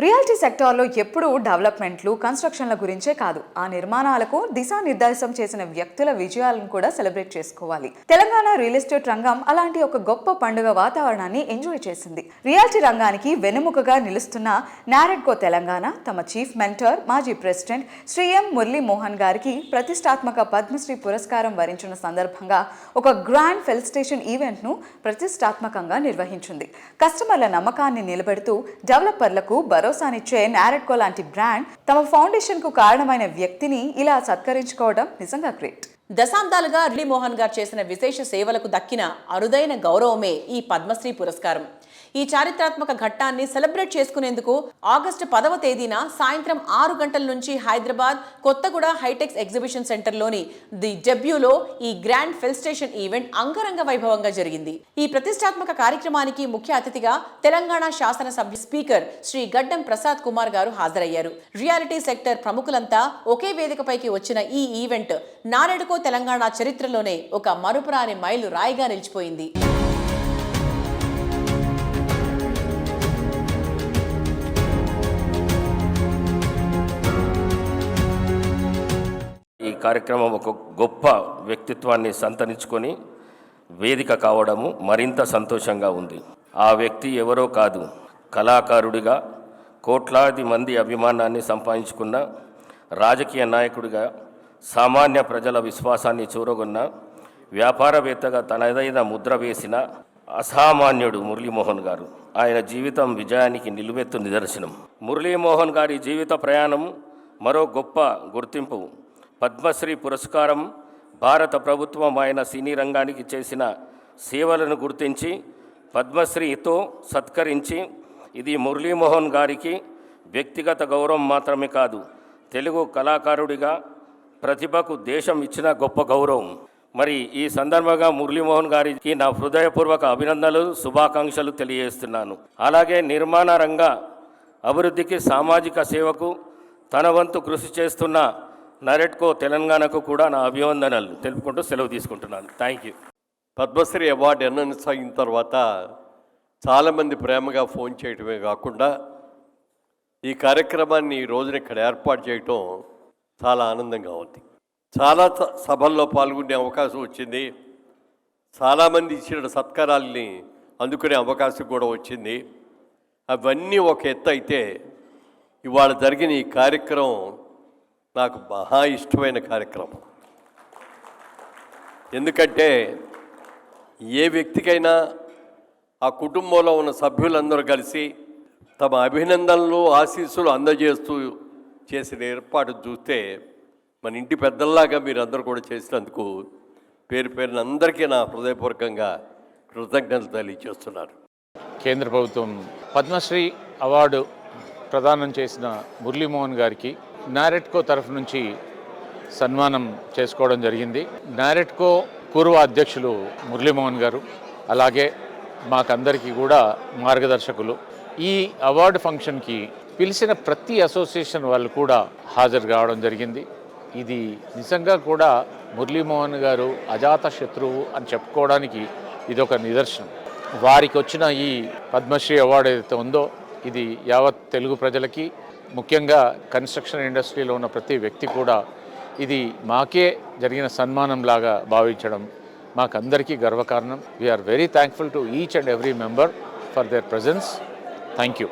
Reality సెక్టార్లో ఎప్పుడూ డెవలప్మెంట్లు, కన్స్ట్రక్షన్ల గురించే కాదు, ఆ నిర్మాణాలకు దిశానిర్దేశం చేసిన వ్యక్తుల విజయాలను కూడా సెలబ్రేట్ చేసుకోవాలి. తెలంగాణ రియల్ ఎస్టేట్ రంగం అలాంటి ఒక గొప్ప పండుగ వాతావరణాన్ని ఎంజాయ్ చేసింది. రియాలిటీ రంగానికి వెన్నెముకగా నిలుస్తున్న నారెడ్కో తెలంగాణ తమ చీఫ్ మెంటర్, మాజీ ప్రెసిడెంట్ శ్రీ ఎం మురళీ మోహన్ గారికి ప్రతిష్టాత్మక పద్మశ్రీ పురస్కారం వరించిన సందర్భంగా ఒక గ్రాండ్ ఫెలిసిటేషన్ ఈవెంట్ను ప్రతిష్టాత్మకంగా నిర్వహించింది. కస్టమర్ల నమ్మకాన్ని నిలబెడుతూ డెవలపర్లకు భరోసానిచ్చే నారెడ్కో లాంటి బ్రాండ్ తమ ఫౌండేషన్ కు కారణమైన వ్యక్తిని ఇలా సత్కరించుకోవడం నిజంగా గ్రేట్. దశాబ్దాలుగా మురళీ మోహన్ గారు చేసిన విశేష సేవలకు దక్కిన అరుదైన గౌరవమే ఈ పద్మశ్రీ పురస్కారం. ఈ చారిత్రాత్మక ఘట్టాన్ని సెలబ్రేట్ చేసుకునేందుకు ఆగస్టు 10వ తేదీన సాయంత్రం 6 గంటల నుంచి హైదరాబాద్ కొత్తగూడ హైటెక్స్ ఎగ్జిబిషన్ సెంటర్లోని ది డెబ్యూలో ఈ గ్రాండ్ ఫెలిసిటేషన్ ఈవెంట్ అంగరంగ వైభవంగా జరిగింది. ఈ ప్రతిష్టాత్మక కార్యక్రమానికి ముఖ్య అతిథిగా తెలంగాణ శాసనసభ్య స్పీకర్ శ్రీ గడ్డం ప్రసాద్ కుమార్ గారు హాజరయ్యారు. రియాలిటీ సెక్టర్ ప్రముఖులంతా ఒకే వేదికపైకి వచ్చిన ఈ ఈవెంట్ నారెడ్కో తెలంగాణ చరిత్రలోనే ఒక మరుపురాని మైలు రాయిగా నిలిచిపోయింది. ఈ కార్యక్రమం ఒక గొప్ప వ్యక్తిత్వాన్ని సంతరించుకొని వేదిక కావడము మరింత సంతోషంగా ఉంది. ఆ వ్యక్తి ఎవరో కాదు, కళాకారుడిగా కోట్లాది మంది అభిమానాన్ని సంపాదించుకున్న, రాజకీయ నాయకుడిగా సామాన్య ప్రజల విశ్వాసాన్ని చూరగొన్న, వ్యాపారవేత్తగా తనదైన ముద్ర వేసిన అసామాన్యుడు మురళీమోహన్ గారు. ఆయన జీవితం విజయానికి నిలువెత్తు నిదర్శనం. మురళీమోహన్ గారి జీవిత ప్రయాణం మరో గొప్ప గుర్తింపు. పద్మశ్రీ పురస్కారం భారత ప్రభుత్వం ఆయన సినీ రంగానికి చేసిన సేవలను గుర్తించి పద్మశ్రీతో సత్కరించి, ఇది మురళీమోహన్ గారికి వ్యక్తిగత గౌరవం మాత్రమే కాదు, తెలుగు కళాకారుడిగా ప్రతిభకు దేశం ఇచ్చిన గొప్ప గౌరవం. మరి ఈ సందర్భంగా మురళీమోహన్ గారికి నా హృదయపూర్వక అభినందనలు, శుభాకాంక్షలు తెలియజేస్తున్నాను. అలాగే నిర్మాణ రంగ అభివృద్ధికి, సామాజిక సేవకు తన వంతు కృషి చేస్తున్న నారెడ్కో తెలంగాణకు కూడా నా అభివందనలు తెలుపుకుంటూ సెలవు తీసుకుంటున్నాను. Thank you. పద్మశ్రీ అవార్డు ఎన్నసాగిన తర్వాత చాలామంది ప్రేమగా ఫోన్ చేయటమే కాకుండా ఈ కార్యక్రమాన్ని ఈ రోజున ఇక్కడ ఏర్పాటు చేయటం చాలా ఆనందంగా ఉంది. చాలా సభల్లో పాల్గొనే అవకాశం వచ్చింది. చాలామంది ఇచ్చిన సత్కారాలని అందుకునే అవకాశం కూడా వచ్చింది. అవన్నీ ఒక ఎత్తు అయితే, ఇవాళ జరిగిన ఈ కార్యక్రమం నాకు మహా ఇష్టమైన కార్యక్రమం. ఎందుకంటే ఏ వ్యక్తికైనా ఆ కుటుంబంలో ఉన్న సభ్యులందరూ కలిసి తమ అభినందనలు, ఆశీస్సులు అందజేస్తూ చేసిన ఏర్పాటు చూస్తే మన ఇంటి పెద్దల్లాగా మీరందరూ కూడా చేసినందుకు పేరు పేరున అందరికీ నా హృదయపూర్వకంగా కృతజ్ఞతలు తెలియజేస్తున్నాను. కేంద్ర ప్రభుత్వం పద్మశ్రీ అవార్డు ప్రదానం చేసిన మురళీమోహన్ గారికి నారెడ్కో తరఫు నుంచి సన్మానం చేసుకోవడం జరిగింది. నారెడ్కో పూర్వ అధ్యక్షులు మురళీమోహన్ గారు, అలాగే మాకందరికీ కూడా మార్గదర్శకులు. ఈ అవార్డు ఫంక్షన్కి పిలిచిన ప్రతి అసోసియేషన్ వాళ్ళు కూడా హాజరు కావడం జరిగింది. ఇది నిజంగా కూడా మురళీమోహన్ గారు అజాత శత్రువు అని చెప్పుకోవడానికి ఇది ఒక నిదర్శనం. వారికి వచ్చిన ఈ పద్మశ్రీ అవార్డు ఏదైతే ఉందో, ఇది యావత్ తెలుగు ప్రజలకి, ముఖ్యంగా కన్స్ట్రక్షన్ ఇండస్ట్రీలో ఉన్న ప్రతి వ్యక్తి కూడా ఇది మాకే జరిగిన సన్మానం లాగా భావించడం మాకందరికీ గర్వకారణం. We are very thankful to each and every member for their presence. Thank you.